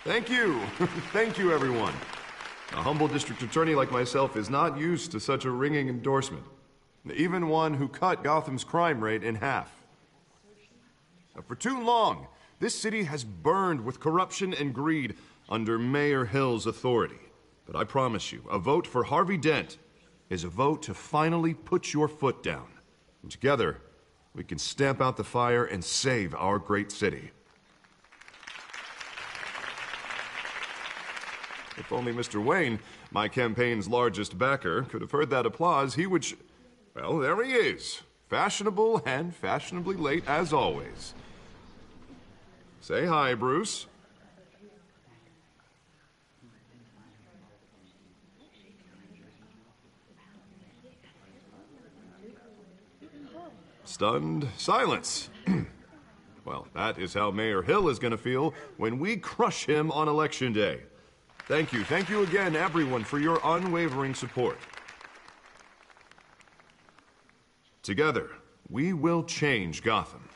Thank you. Thank you, everyone. A humble district attorney like myself is not used to such a ringing endorsement. Even one who cut Gotham's crime rate in half. For too long, this city has burned with corruption and greed under Mayor Hill's authority. But I promise you, a vote for Harvey Dent is a vote to finally put your foot down. And together, we can stamp out the fire and save our great city. If only Mr. Wayne, my campaign's largest backer, could have heard that applause, he would well, there he is. Fashionable and fashionably late as always. Say hi, Bruce. Stunned silence. Well, that is how Mayor Hill is going to feel when we crush him on Election Day. Thank you again, everyone, for your unwavering support. Together, we will change Gotham.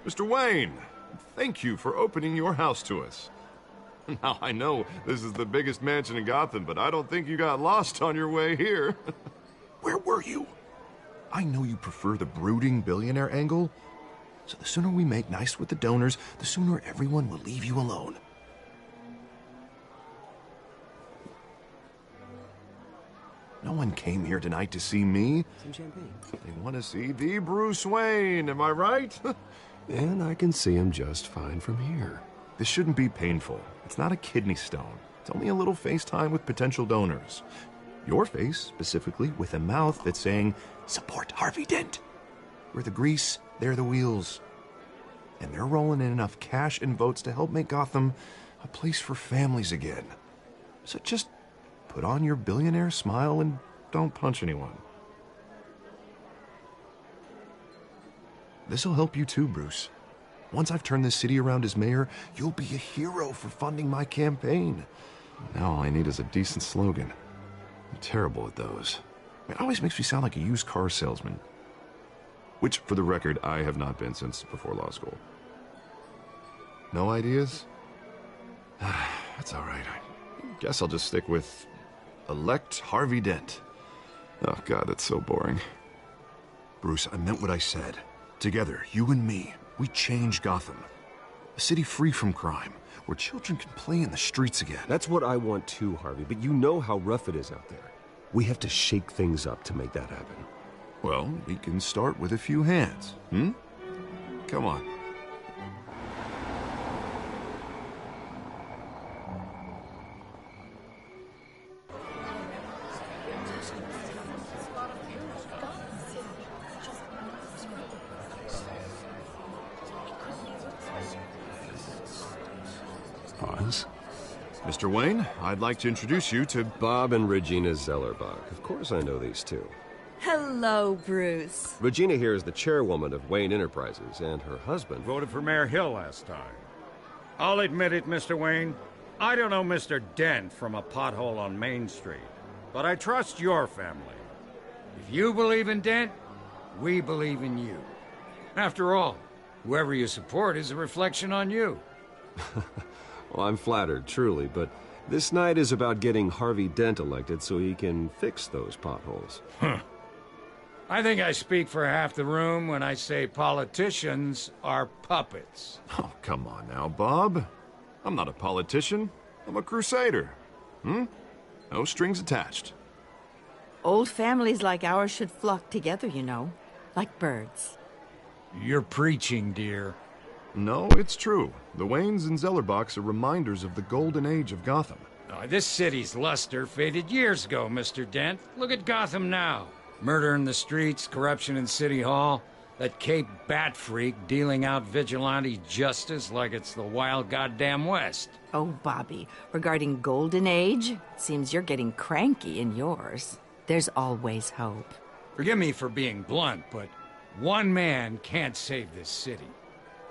Mr. Wayne, thank you for opening your house to us. Now, I know this is the biggest mansion in Gotham, but I don't think you got lost on your way here. Where were you? I know you prefer the brooding billionaire angle, so the sooner we make nice with the donors, the sooner everyone will leave you alone. No one came here tonight to see me. Some champagne. They want to see the Bruce Wayne, am I right? And I can see him just fine from here. This shouldn't be painful. It's not a kidney stone. It's only a little FaceTime with potential donors. Your face, specifically, with a mouth that's saying, support Harvey Dent. We're the grease, they're the wheels. And they're rolling in enough cash and votes to help make Gotham a place for families again. So just put on your billionaire smile and don't punch anyone. This'll help you too, Bruce. Once I've turned this city around as mayor, you'll be a hero for funding my campaign. Now all I need is a decent slogan. I'm terrible at those. It always makes me sound like a used car salesman. Which, for the record, I have not been since before law school. No ideas? That's all right. I guess I'll just stick with elect Harvey Dent. Oh, God, that's so boring. Bruce, I meant what I said. Together, you and me, we change Gotham. A city free from crime, where children can play in the streets again. That's what I want too, Harvey, but you know how rough it is out there. We have to shake things up to make that happen. Well, we can start with a few hands, Come on. Pause. Mr. Wayne, I'd like to introduce you to Bob and Regina Zellerbach. Of course I know these two. Hello, Bruce. Regina here is the chairwoman of Wayne Enterprises, and her husband... Voted for Mayor Hill last time. I'll admit it, Mr. Wayne. I don't know Mr. Dent from a pothole on Main Street, but I trust your family. If you believe in Dent, we believe in you. After all, whoever you support is a reflection on you. Well, I'm flattered, truly, but this night is about getting Harvey Dent elected so he can fix those potholes. I think I speak for half the room when I say politicians are puppets. Oh, come on now, Bob. I'm not a politician. I'm a crusader. No strings attached. Old families like ours should flock together, you know, like birds. You're preaching, dear. No, it's true. The Waynes and Zellerbachs are reminders of the golden age of Gotham. This city's luster faded years ago, Mr. Dent. Look at Gotham now. Murder in the streets, corruption in City Hall, that Cape Bat freak dealing out vigilante justice like it's the wild goddamn West. Oh, Bobby, regarding Golden Age, seems you're getting cranky in yours. There's always hope. Forgive me for being blunt, but one man can't save this city.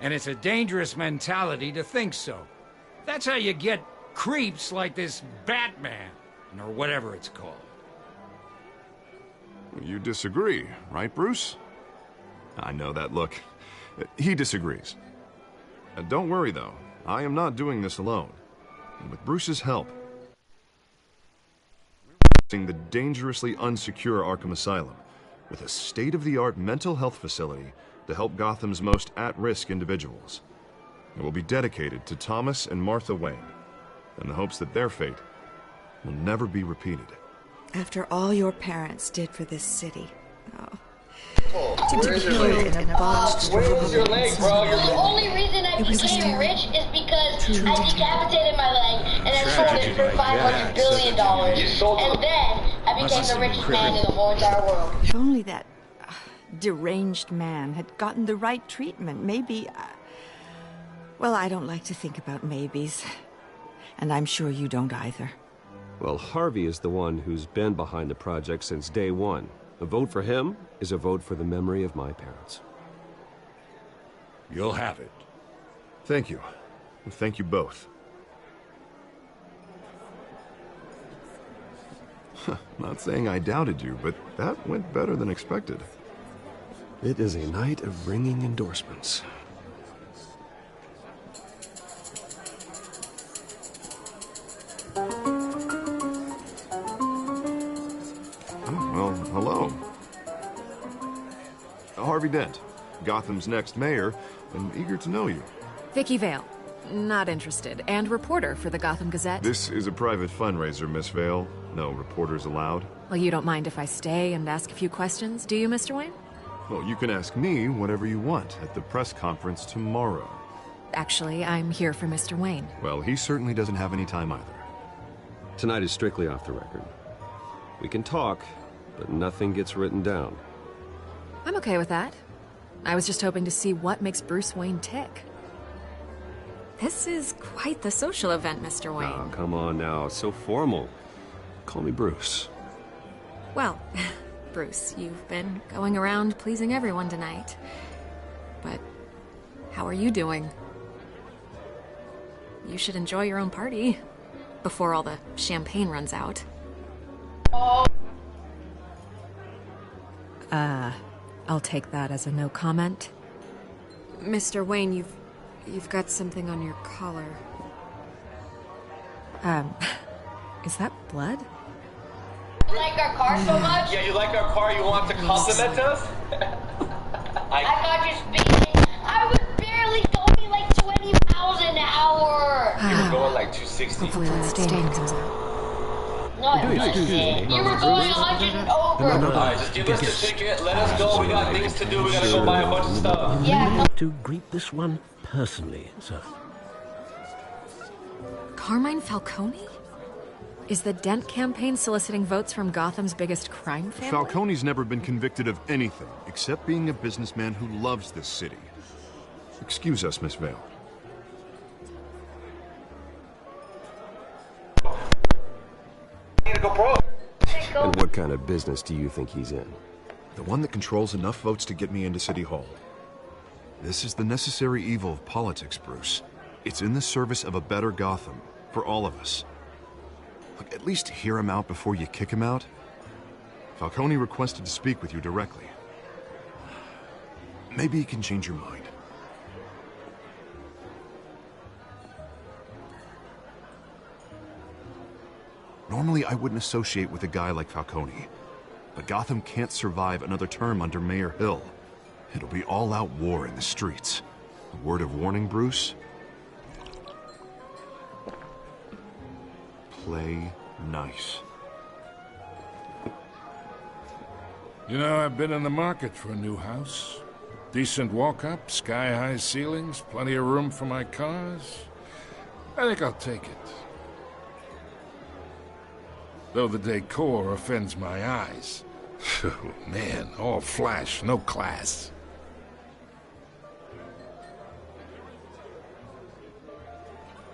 And it's a dangerous mentality to think so. That's how you get creeps like this Batman, or whatever it's called. You disagree, right, Bruce? I know that look. He disagrees. Don't worry, though. I am not doing this alone. And with Bruce's help, we're the dangerously unsecure Arkham Asylum with a state-of-the-art mental health facility to help Gotham's most at-risk individuals. It will be dedicated to Thomas and Martha Wayne, in the hopes that their fate will never be repeated. After all your parents did for this city. Oh. To be killed in a botched Where was your leg, bro? The only reason I It was became terrible. rich is because I decapitated my leg and then sold it for $500 billion. And then I became the richest man in the whole entire world. If only that deranged man had gotten the right treatment, maybe... well, I don't like to think about maybes. And I'm sure you don't either. Well, Harvey is the one who's been behind the project since day one. A vote for him is a vote for the memory of my parents. You'll have it. Thank you. Thank you both. Not saying I doubted you, but that went better than expected. It is a night of ringing endorsements. Well, hello. Harvey Dent, Gotham's next mayor, and eager to know you. Vicky Vale. Not interested. And reporter for the Gotham Gazette. This is a private fundraiser, Miss Vale. No reporters allowed. Well, you don't mind if I stay and ask a few questions, do you, Mr. Wayne? Well, you can ask me whatever you want at the press conference tomorrow. Actually, I'm here for Mr. Wayne. Well, he certainly doesn't have any time either. Tonight is strictly off the record. We can talk, but nothing gets written down. I'm okay with that. I was just hoping to see what makes Bruce Wayne tick. This is quite the social event, Mr. Wayne. Oh, come on now. It's so formal. Call me Bruce. Well, Bruce, you've been going around pleasing everyone tonight. But how are you doing? You should enjoy your own party before all the champagne runs out. I'll take that as a no comment. Mr. Wayne, you've got something on your collar. Is that blood? You like our car so much? Yeah, you like our car, you want to compliment us? I got you speeding. I was barely going like 20 miles an hour. You were going like 260. Hopefully that stain comes out. Not you were going 100 and over. Alright, just give us the ticket, let us go, we got things to do, we gotta go buy a bunch of stuff. Yeah, To greet this one personally, sir. Carmine Falcone? Is the Dent campaign soliciting votes from Gotham's biggest crime family? Falcone's never been convicted of anything except being a businessman who loves this city. Excuse us, Miss Vale. Need to go broke. And what kind of business do you think he's in? The one that controls enough votes to get me into City Hall. This is the necessary evil of politics, Bruce. It's in the service of a better Gotham, for all of us. Look, at least hear him out before you kick him out. Falcone requested to speak with you directly. Maybe he can change your mind. Normally, I wouldn't associate with a guy like Falcone. But Gotham can't survive another term under Mayor Hill. It'll be all-out war in the streets. A word of warning, Bruce? Play nice. You know, I've been in the market for a new house. Decent walk-up, sky-high ceilings, plenty of room for my cars. I think I'll take it. Though the decor offends my eyes. Oh, man, all flash, no class.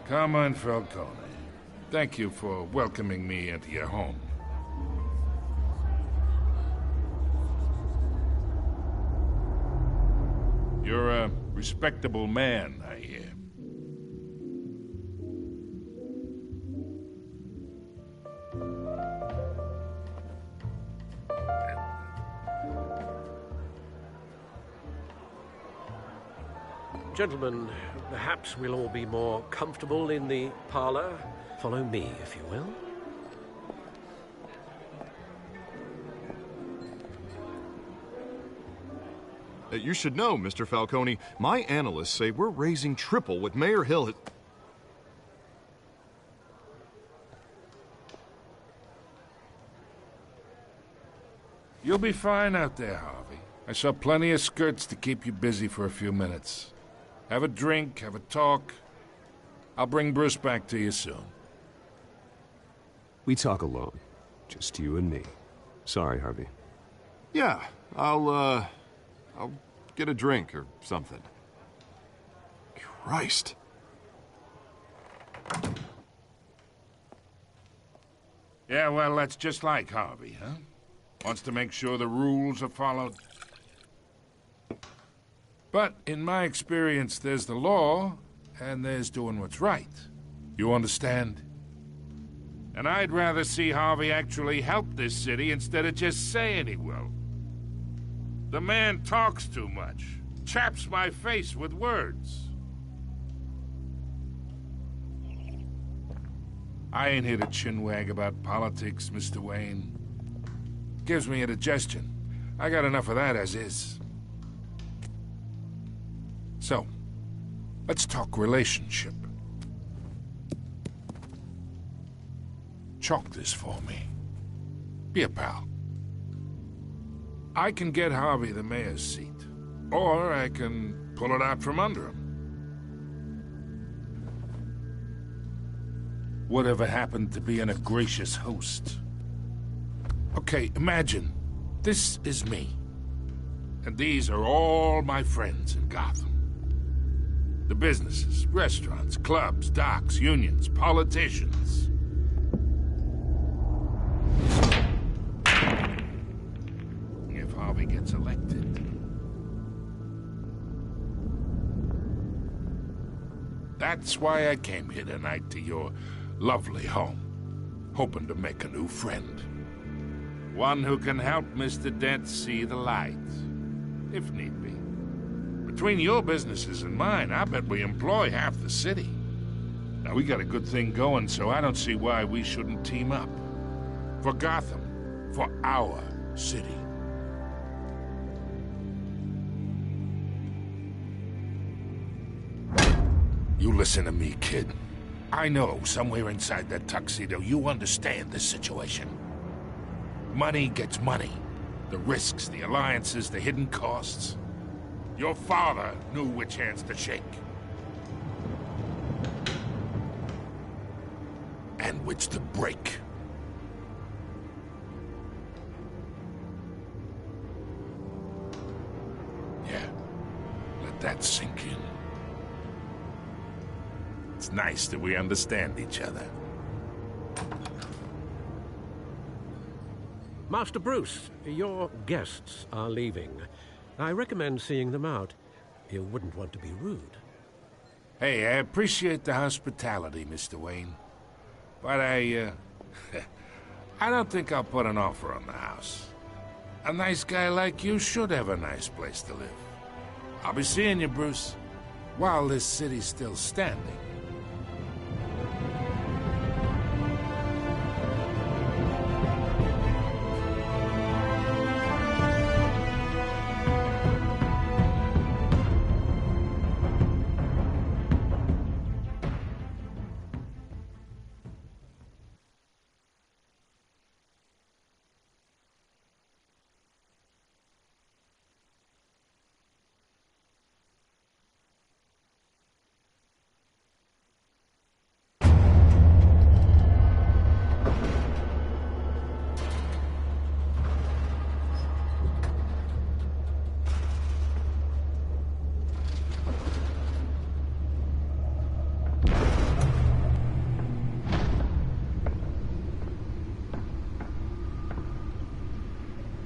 Carmine Falcone, thank you for welcoming me into your home. You're a respectable man, I hear. Gentlemen, perhaps we'll all be more comfortable in the parlor. Follow me, if you will. You should know, Mr. Falcone, my analysts say we're raising triple what Mayor Hill had... You'll be fine out there, Harvey. I saw plenty of skirts to keep you busy for a few minutes. Have a drink, have a talk. I'll bring Bruce back to you soon. We talk alone. Just you and me. Sorry, Harvey. Yeah, I'll get a drink or something. Christ. Yeah, well, that's just like Harvey, huh? Wants to make sure the rules are followed. But in my experience, there's the law, and there's doing what's right. You understand? And I'd rather see Harvey actually help this city instead of just saying he will. The man talks too much, chaps my face with words. I ain't here to chinwag about politics, Mr. Wayne. Gives me indigestion. I got enough of that as is. So, let's talk relationship. Chalk this for me. Be a pal. I can get Harvey the mayor's seat, or I can pull it out from under him. Whatever happened to being a gracious host? Okay, imagine, this is me. And these are all my friends in Gotham. The businesses, restaurants, clubs, docks, unions, politicians. If Harvey gets elected... That's why I came here tonight to your lovely home, hoping to make a new friend. One who can help Mr. Dent see the light, if need be. Between your businesses and mine, I bet we employ half the city. Now, we got a good thing going, so I don't see why we shouldn't team up. For Gotham, for our city. You listen to me, kid. I know somewhere inside that tuxedo you understand this situation. Money gets money. The risks, the alliances, the hidden costs. Your father knew which hands to shake. And which to break. Yeah, let that sink in. It's nice that we understand each other. Master Bruce, your guests are leaving. I recommend seeing them out. You wouldn't want to be rude. Hey, I appreciate the hospitality, Mr. Wayne. But I don't think I'll put an offer on the house. A nice guy like you should have a nice place to live. I'll be seeing you, Bruce, while this city's still standing.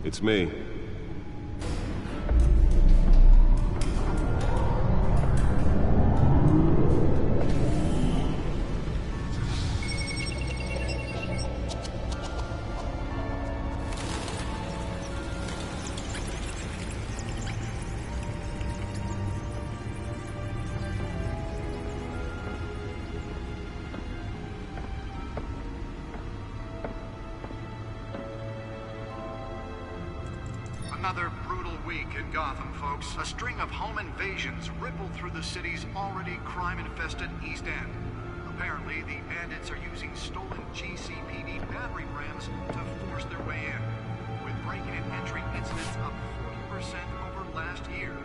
It's me. Another brutal week in Gotham, folks. A string of home invasions rippled through the city's already crime-infested East End. Apparently, the bandits are using stolen GCPD battering rams to force their way in, with breaking and entering incidents up 40% over last year.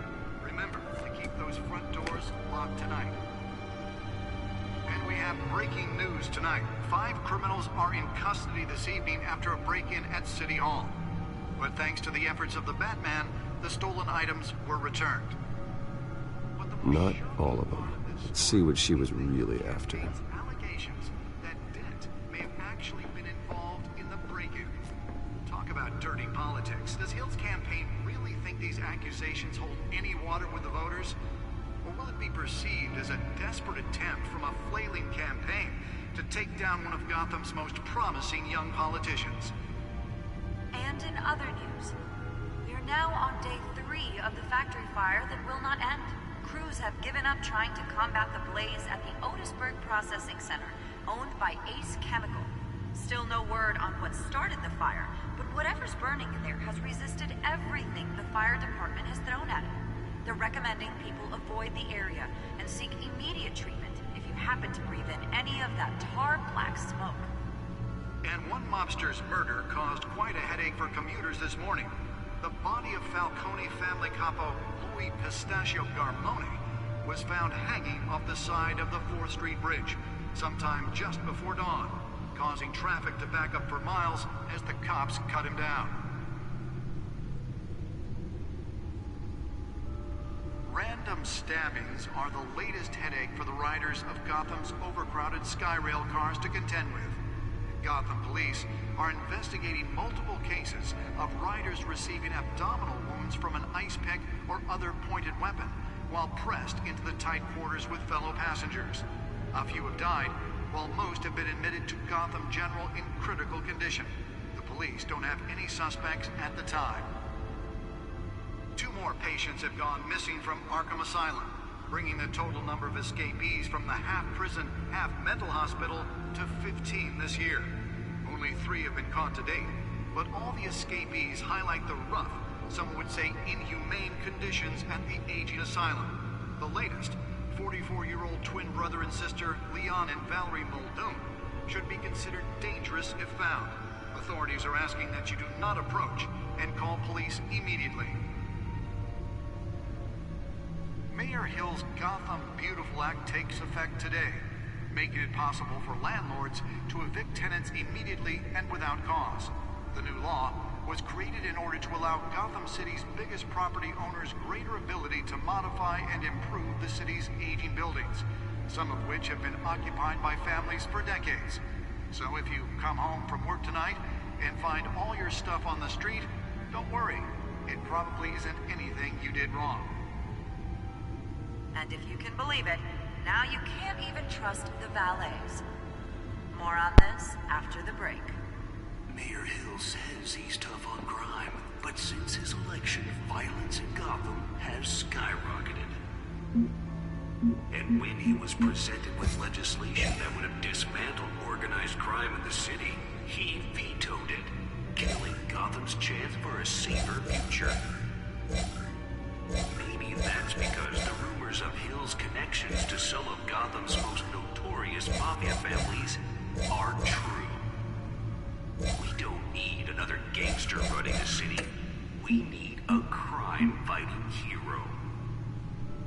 Remember to keep those front doors locked tonight. And we have breaking news tonight. 5 criminals are in custody this evening after a break-in at City Hall. But thanks to the efforts of the Batman, the stolen items were returned. Not all of them. Let's see what she was really after. Allegations that Dent may have actually been involved in the break-in. Talk about dirty politics. Does Hill's campaign really think these accusations hold any water with the voters? Or will it be perceived as a desperate attempt from a flailing campaign to take down one of Gotham's most promising young politicians? And in other news, we are now on day 3 of the factory fire that will not end. Crews have given up trying to combat the blaze at the Otisburg Processing Center, owned by Ace Chemical. Still no word on what started the fire, but whatever's burning in there has resisted everything the fire department has thrown at it. They're recommending people avoid the area and seek immediate treatment if you happen to breathe in any of that tar-black smoke. And one mobster's murder caused quite a headache for commuters this morning. The body of Falcone family capo Louis Pistachio Garmone was found hanging off the side of the 4th Street Bridge sometime just before dawn, causing traffic to back up for miles as the cops cut him down. Random stabbings are the latest headache for the riders of Gotham's overcrowded Skyrail cars to contend with. Gotham police are investigating multiple cases of riders receiving abdominal wounds from an ice pick or other pointed weapon while pressed into the tight quarters with fellow passengers. A few have died, while most have been admitted to Gotham General in critical condition. The police don't have any suspects at the time. 2 more patients have gone missing from Arkham Asylum, bringing the total number of escapees from the half-prison, half-mental hospital to 15 this year. Only 3 have been caught to date, but all the escapees highlight the rough, some would say inhumane conditions at the aging asylum. The latest, 44-year-old twin brother and sister Leon and Valerie Muldoon, should be considered dangerous if found. Authorities are asking that you do not approach and call police immediately. Mayor Hill's Gotham Beautiful Act takes effect today, making it possible for landlords to evict tenants immediately and without cause. The new law was created in order to allow Gotham City's biggest property owners greater ability to modify and improve the city's aging buildings, some of which have been occupied by families for decades. So if you come home from work tonight and find all your stuff on the street, don't worry. It probably isn't anything you did wrong. And if you can believe it, now you can't even trust the valets. More on this after the break. Mayor Hill says he's tough on crime, but since his election, violence in Gotham has skyrocketed. And when he was presented with legislation that would have dismantled organized crime in the city, he vetoed it, killing Gotham's chance for a safer future. Maybe that's because the rumors of Hill's connections to some of Gotham's most notorious mafia families are true. We don't need another gangster running the city. We need a crime-fighting hero.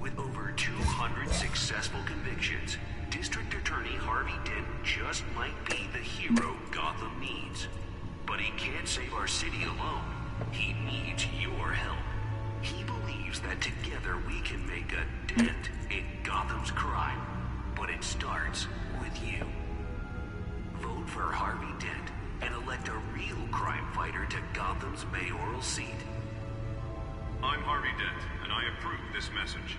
With over 200 successful convictions, District Attorney Harvey Dent just might be the hero Gotham needs. But he can't save our city alone. He needs your help. He believes that together we can make a dent in Gotham's crime. But it starts with you. Vote for Harvey Dent and elect a real crime fighter to Gotham's mayoral seat. I'm Harvey Dent, and I approve this message.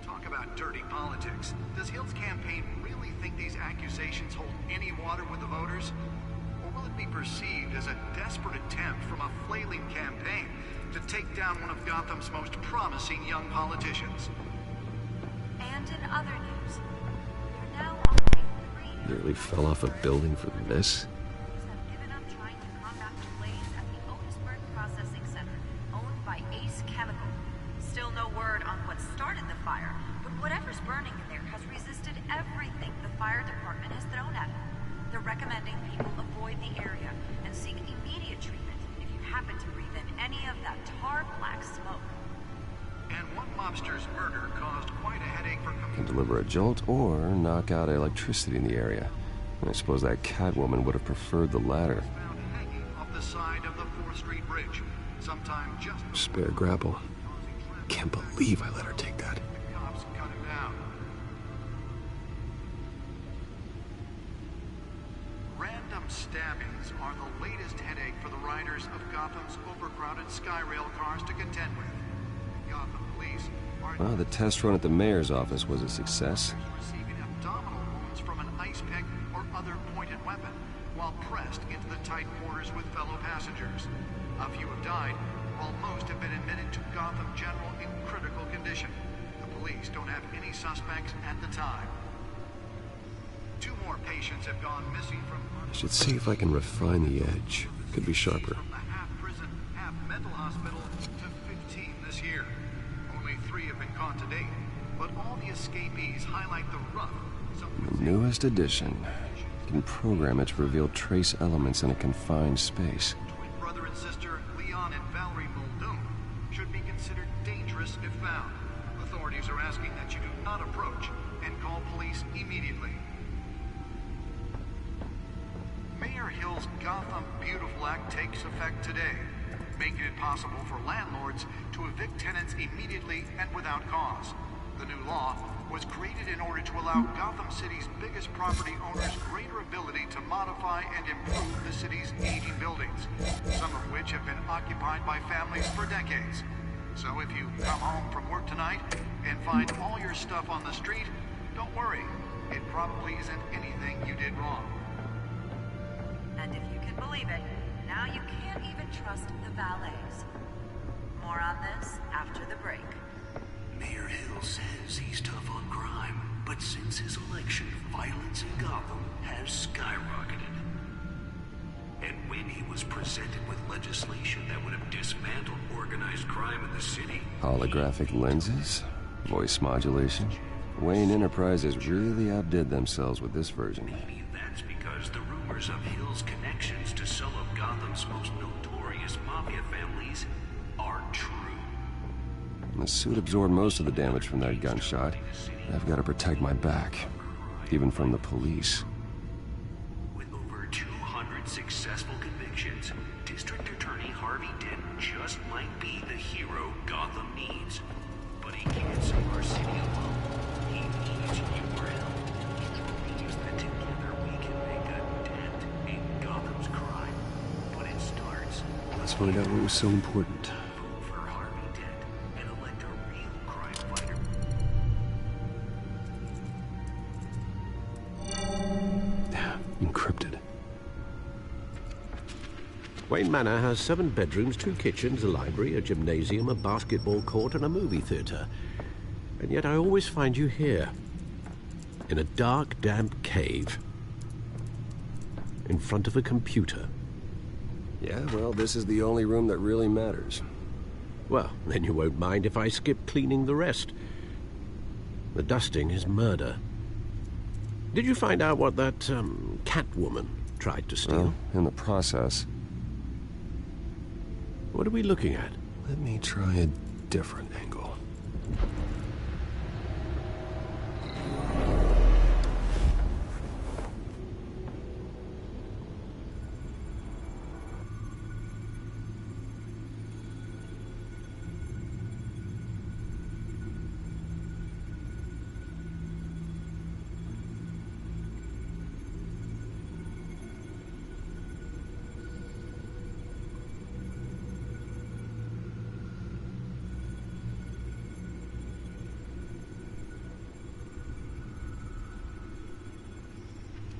Talk about dirty politics. Does Hill's campaign really think these accusations hold any water with the voters? Or will it be perceived as a desperate attempt from a flailing campaign to take down one of Gotham's most promising young politicians? And in other news, we're now on day 3. Nearly fell off a building for this? they're recommending people avoid the area and seek immediate treatment if you happen to breathe in any of that tar black smoke. And one mobster's murder caused quite a headache for Can deliver a jolt or knock out electricity in the area. I suppose that Catwoman would have preferred the latter. found hanging off the side of the 4th Street Bridge, sometime just before Spare grapple. Can't believe I let her take that. the cops cut him down. Random stabbings are the latest headache for the riders of Gotham's overcrowded Skyrail cars to contend with. Gotham police are Well, the test run at the mayor's office was a success. receiving abdominal wounds from an ice pick or other pointed weapon while pressed into the tight quarters with fellow passengers. A few have died, while most have been admitted to Gotham General in critical condition. The police don't have any suspects at the time. 2 more patients have gone missing from... I should see if I can refine the edge. Could be sharper. From the half-prison, half-mental hospital to 15 this year. Only 3 have been caught to date, but all the escapees highlight the rough. The newest edition. Can program it to reveal trace elements in a confined space. Twin brother and sister Leon and Valerie Muldoon should be considered dangerous if found. Authorities are asking that you do not approach and call police immediately. Mayor Hill's Gotham Beautiful Act takes effect today, making it possible for landlords to evict tenants immediately and without cause. The new law was created in order to allow Gotham City's biggest property owners greater ability to modify and improve the city's aging buildings, some of which have been occupied by families for decades. So if you come home from work tonight and find all your stuff on the street, don't worry. It probably isn't anything you did wrong. And if you can believe it, now you can't even trust the valets. More on this after the break. Mayor Hill says he's tough on crime, but since his election, violence in Gotham has skyrocketed. And when he was presented with legislation that would have dismantled organized crime in the city... Holographic lenses? Voice modulation? Wayne Enterprises really outdid themselves with this version. Maybe that's because the rumors of Hill's connections to some of Gotham's most notorious mafia families are true. The suit absorbed most of the damage from that gunshot. I've got to protect my back, even from the police. With over 200 successful convictions, District Attorney Harvey Dent just might be the hero Gotham needs. But he can't save our city alone. He needs your help. He believes that together we can make a dent in Gotham's crime. But it starts... Let's find out what was so important. Vote for Harvey Dent and elect a real crime fighter. Encrypted. Wayne Manor has 7 bedrooms, 2 kitchens, a library, a gymnasium, a basketball court, and a movie theater. And yet I always find you here, in a dark, damp cave, in front of a computer. Yeah, well, this is the only room that really matters. Well, then you won't mind if I skip cleaning the rest. The dusting is murder. Did you find out what that, Catwoman tried to steal? Well, in the process. What are we looking at? Let me try a different angle.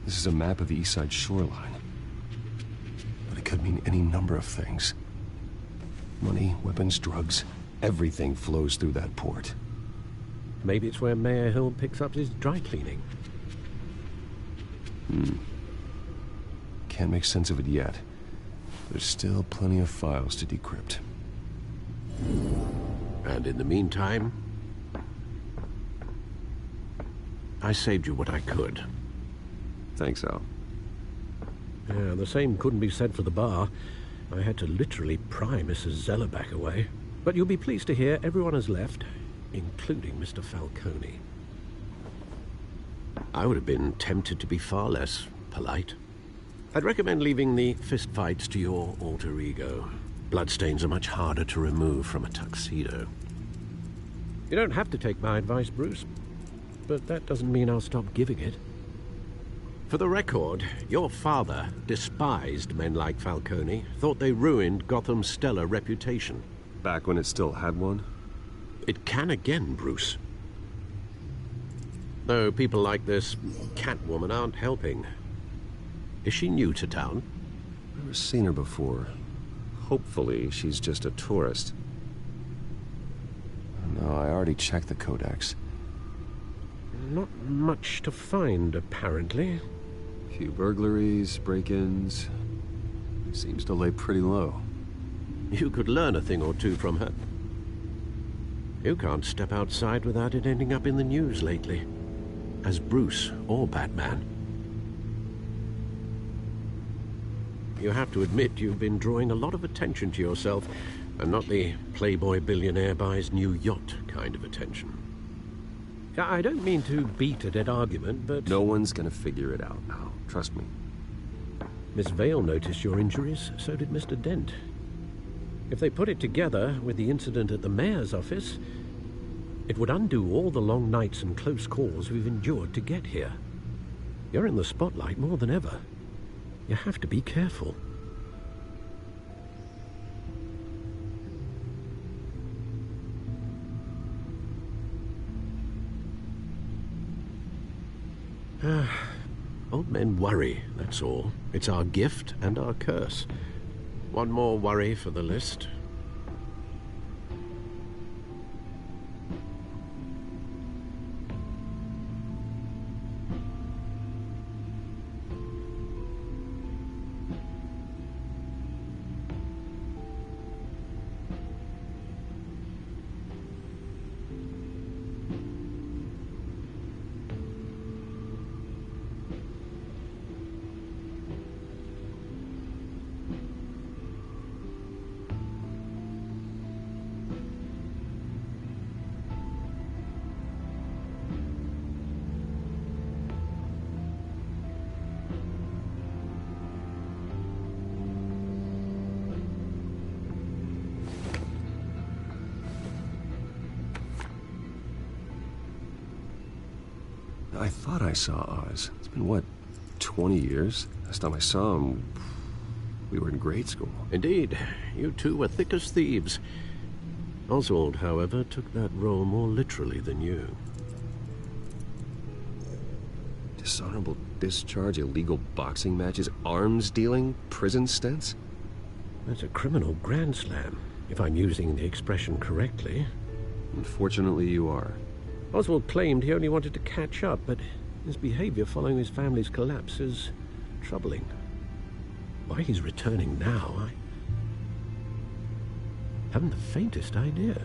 This is a map of the East Side shoreline. But it could mean any number of things. Money, weapons, drugs, everything flows through that port. Maybe it's where Mayor Hill picks up his dry cleaning. Can't make sense of it yet. There's still plenty of files to decrypt. And in the meantime, I saved you what I could. Thanks, Al. Yeah, the same couldn't be said for the bar. I had to literally pry Mrs. Zellerback away. But you'll be pleased to hear everyone has left, including Mr. Falcone. I would have been tempted to be far less polite. I'd recommend leaving the fistfights to your alter ego. Bloodstains are much harder to remove from a tuxedo. You don't have to take my advice, Bruce, but that doesn't mean I'll stop giving it. For the record, your father despised men like Falcone, thought they ruined Gotham's stellar reputation. Back when it still had one? It can again, Bruce. Though people like this Catwoman aren't helping. Is she new to town? Never seen her before. Hopefully, she's just a tourist. No, I already checked the codex. Not much to find, apparently. Few burglaries, break-ins. Seems to lay pretty low. You could learn a thing or two from her. You can't step outside without it ending up in the news lately. As Bruce or Batman. You have to admit you've been drawing a lot of attention to yourself, and not the playboy billionaire buys new yacht kind of attention. I don't mean to beat a dead argument, but... No one's gonna figure it out now. Trust me. Miss Vale noticed your injuries, so did Mr. Dent. If they put it together with the incident at the mayor's office, it would undo all the long nights and close calls we've endured to get here. You're in the spotlight more than ever. You have to be careful. Old men worry, that's all. It's our gift and our curse. One more worry for the list. I thought I saw Oz. It's been, what, 20 years? Last time I saw him, we were in grade school. Indeed. You two were thick as thieves. Oswald, however, took that role more literally than you. Dishonorable discharge, illegal boxing matches, arms dealing, prison stints? That's a criminal grand slam, if I'm using the expression correctly. Unfortunately, you are. Oswald claimed he only wanted to catch up, but his behavior following his family's collapse is troubling. Why he's returning now, I haven't the faintest idea.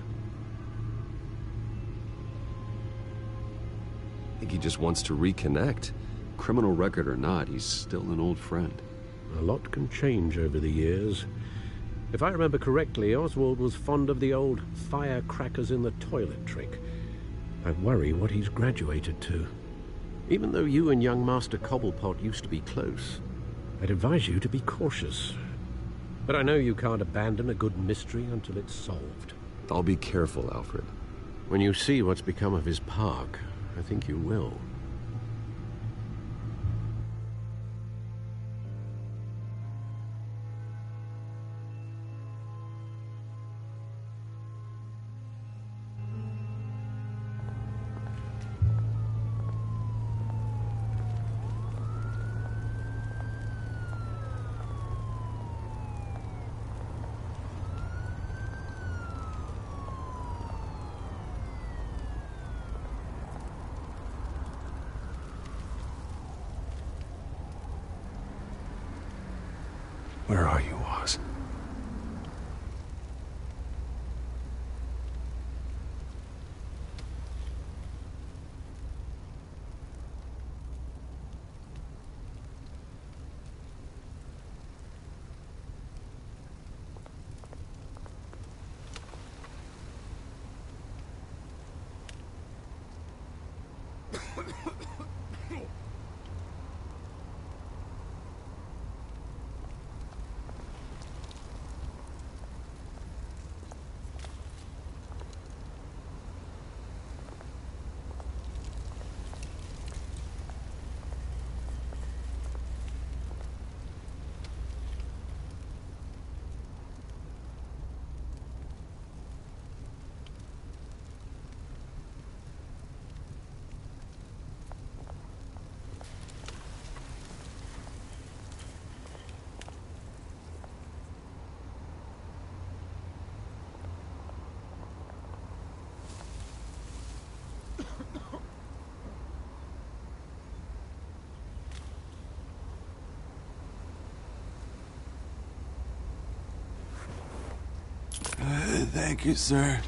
I think he just wants to reconnect. Criminal record or not, he's still an old friend. A lot can change over the years. If I remember correctly, Oswald was fond of the old firecrackers in the toilet trick. I worry what he's graduated to. Even though you and young Master Cobblepot used to be close, I'd advise you to be cautious. But I know you can't abandon a good mystery until it's solved. I'll be careful, Alfred. When you see what's become of his park, I think you will. Where are you, Oz? Thank you, sir.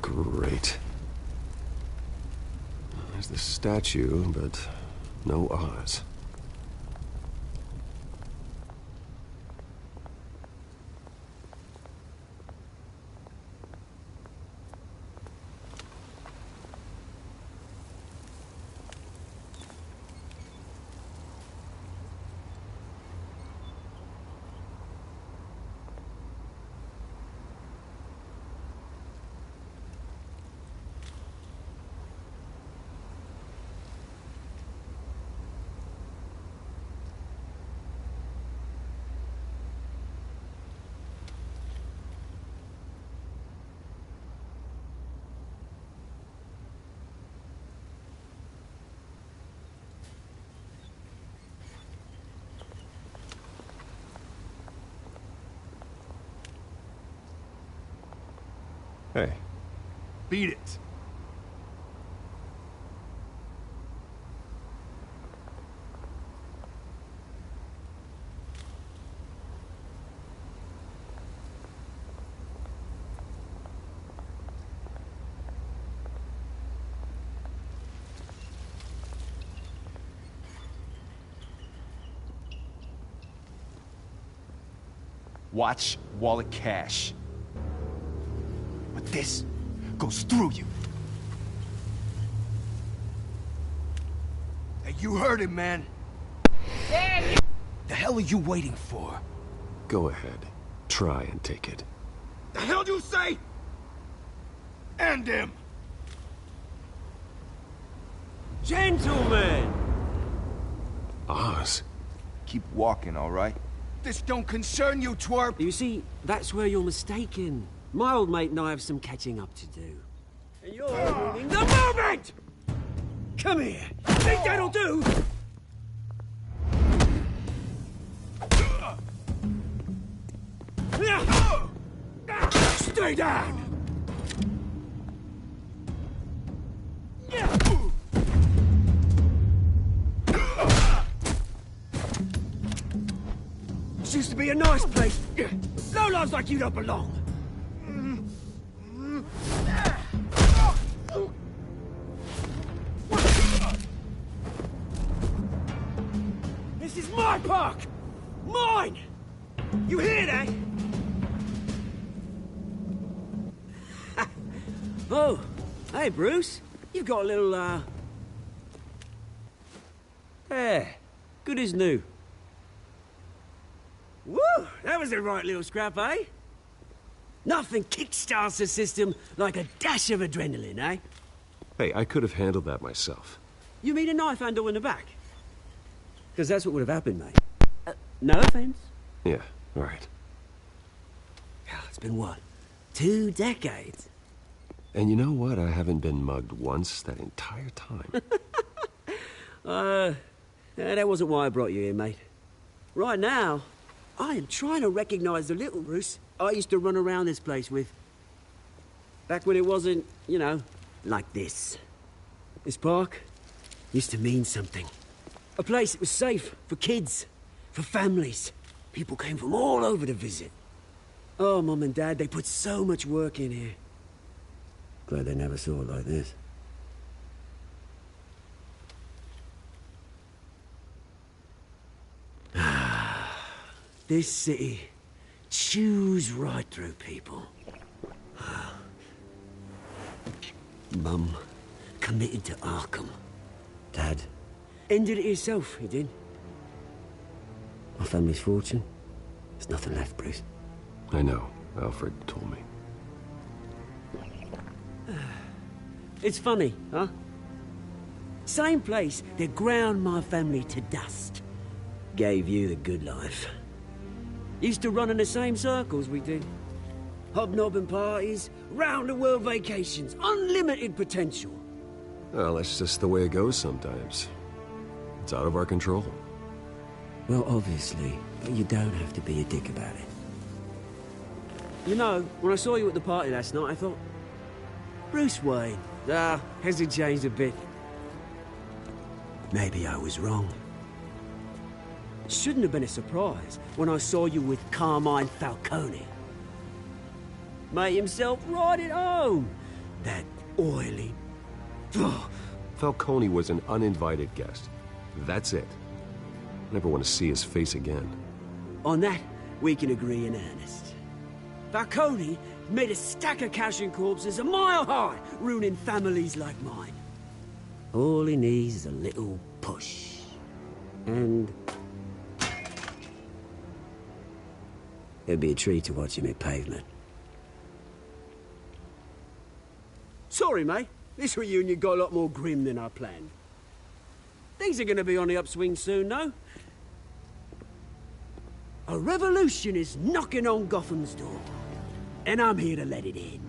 Great. There's the statue, but no Oz. Hey. Beat it. Watch wallet cash. But this goes through you. Hey, you heard him, man. The hell are you waiting for? Go ahead. Try and take it. The hell do you say? End him! Gentlemen! Oz? Keep walking, all right? This don't concern you, twerp! You see, that's where you're mistaken. My old mate and I have some catching up to do. And you're ruining the moment! Come here! Think that'll do? Stay down! This used to be a nice place. Lowlifes like you don't belong. This is my park! Mine! You hear that? Oh, hey, Bruce. You've got a little, hair. Good as new. Woo! That was a right little scrap, eh? Nothing kickstarts the system like a dash of adrenaline, eh? Hey, I could have handled that myself. You mean a knife handle in the back? Because that's what would have happened, mate. No offense. Yeah, right. It's been what? 2 decades? And you know what? I haven't been mugged once that entire time. That wasn't why I brought you here, mate. Right now, I am trying to recognize the little Bruce I used to run around this place with. Back when it wasn't, you know, like this. This park used to mean something. A place that was safe for kids, for families. People came from all over to visit. Oh, Mum and Dad, they put so much work in here. Glad they never saw it like this. This city chews right through people. Mum committed to Arkham. Dad ended it himself, he did. My family's fortune. There's nothing left, Bruce. I know. Alfred told me. It's funny, huh? Same place that ground my family to dust. Gave you the good life. Used to run in the same circles we did. Hobnobbing parties, round-the-world vacations, unlimited potential. Well, that's just the way it goes sometimes. It's out of our control. Well, obviously, but you don't have to be a dick about it. You know, when I saw you at the party last night, I thought, Bruce Wayne. Has he changed a bit? Maybe I was wrong. Shouldn't have been a surprise when I saw you with Carmine Falcone. Made himself right at home. That oily... Falcone was an uninvited guest. That's it. Never want to see his face again. On that, we can agree in earnest. Falcone made a stack of cash and corpses a mile high, ruining families like mine. All he needs is a little push. And... it'd be a treat to watch him hit pavement. Sorry, mate. This reunion got a lot more grim than I planned. Things are gonna be on the upswing soon, though. A revolution is knocking on Gotham's door. And I'm here to let it in.